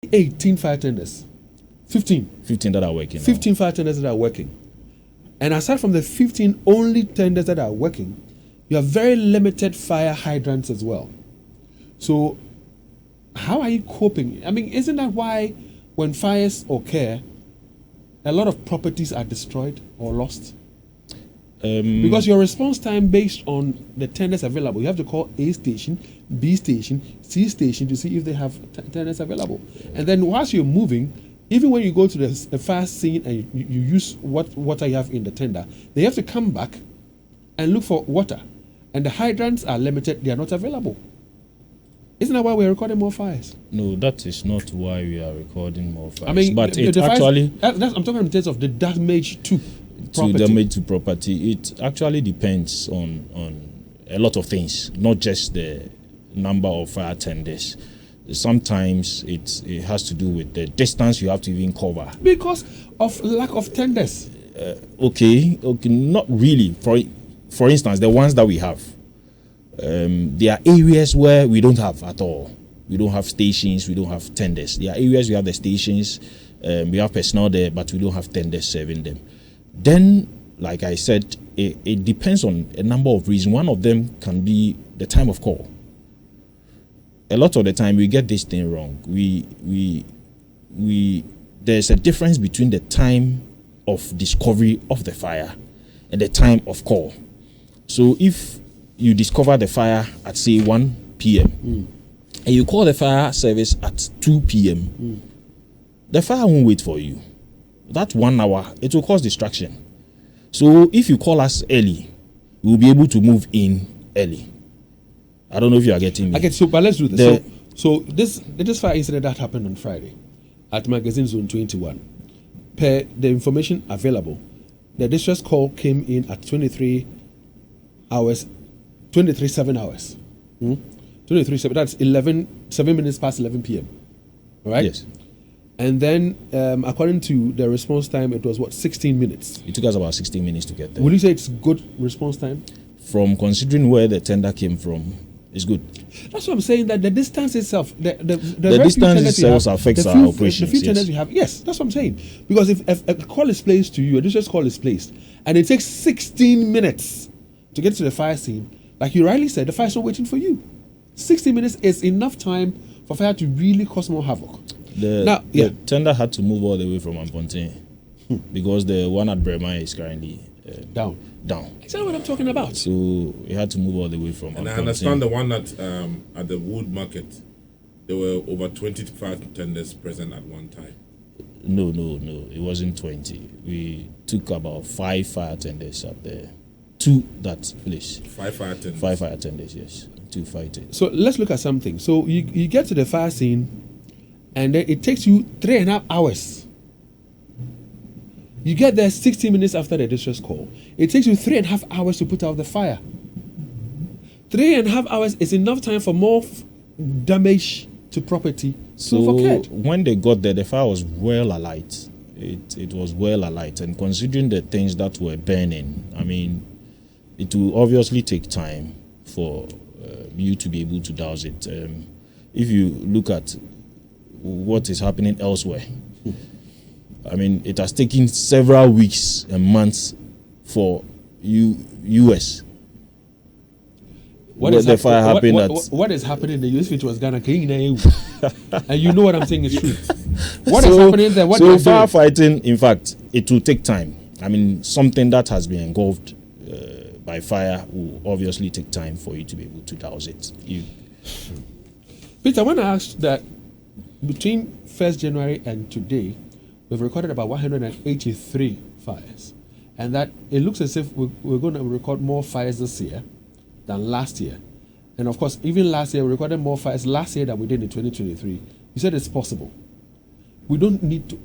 18 fire tenders. 15 that are working. 15 fire tenders that are working. And aside from the 15 only tenders that are working, you have very limited fire hydrants as well. So how are you coping? I mean, isn't that why when fires occur, a lot of properties are destroyed or lost? Because your response time based on the tenders available, you have to call A station, B station, C station to see if they have tenders available. And then whilst you're moving, even when you go to the fire scene and you use what water you have in the tender, they have to come back and look for water. And the hydrants are limited, they are not available. Isn't that why we're recording more fires? No, that is not why we are recording more fires. I mean, but the it fires, actually... I'm talking in terms of the damage to property. Damage to property. It actually depends on a lot of things, not just the number of fire tenders. Sometimes it has to do with the distance you have to even cover. Because of lack of tenders. Okay, not really. For instance, the ones that we have, there are areas where we don't have at all. We don't have stations, we don't have tenders. There are areas we have the stations, we have personnel there, but we don't have tenders serving them. Then, like I said, it depends on a number of reasons. One of them can be the time of call. A lot of the time we get this thing wrong. There's a difference between the time of discovery of the fire and the time of call. So if you discover the fire at say 1 p.m. and you call the fire service at 2 p.m. The fire won't wait for you. That 1 hour, it will cause distraction. So if you call us early, we'll be able to move in early. I don't know if you are getting me. Okay, so but let's do this. So this fire incident that happened on Friday at Magazine Zone 21. Per the information available, the distress call came in at 23 hours. 7 hours. 23/7. That's 7 minutes past 11 p.m. All right? Yes. And then, according to the response time, it was 16 minutes. It took us about 16 minutes to get there. Would you say it's good response time? From considering where the tender came from, it's good. That's what I'm saying, that the distance itself, the distance itself affects our operations. The few tenders we have, yes, that's what I'm saying. Because if a call is placed to you, a distress call is placed, and it takes 16 minutes to get to the fire scene, like you rightly said, the fire's not waiting for you. 60 minutes is enough time for fire to really cause more havoc. The tender had to move all the way from Amponte because the one at Bremer is currently down. Is that what I'm talking about? So it had to move all the way from And Amponte. I understand the one at the Wood Market, there were over 25 tenders present at one time. No, it wasn't 20. We took about 5 fire tenders up there. 2 that place. 5 fire tenders. 5 fire tenders, yes. 2 fighting. So let's look at something. So you get to the fire scene, and then it takes you 3.5 hours. You get there 60 minutes after the distress call. It takes you 3.5 hours to put out the fire. 3.5 hours is enough time for more damage to property. So when they got there, the fire was well alight. It was well alight, and considering the things that were burning, I mean, it will obviously take time for you to be able to douse it. If you look at what is happening elsewhere, I mean, it has taken several weeks and months for US. What is the fire happened what is happening in the US, which was Ghana? And you know what I'm saying is true. What is happening there? So firefighting, in fact, it will take time. I mean, something that has been engulfed by fire will obviously take time for you to be able to douse it. Peter, I want to ask that between 1st January and today, we've recorded about 183 fires. And that it looks as if we're going to record more fires this year than last year. And of course, even last year, we recorded more fires last year than we did in 2023. You said it's possible. We don't need to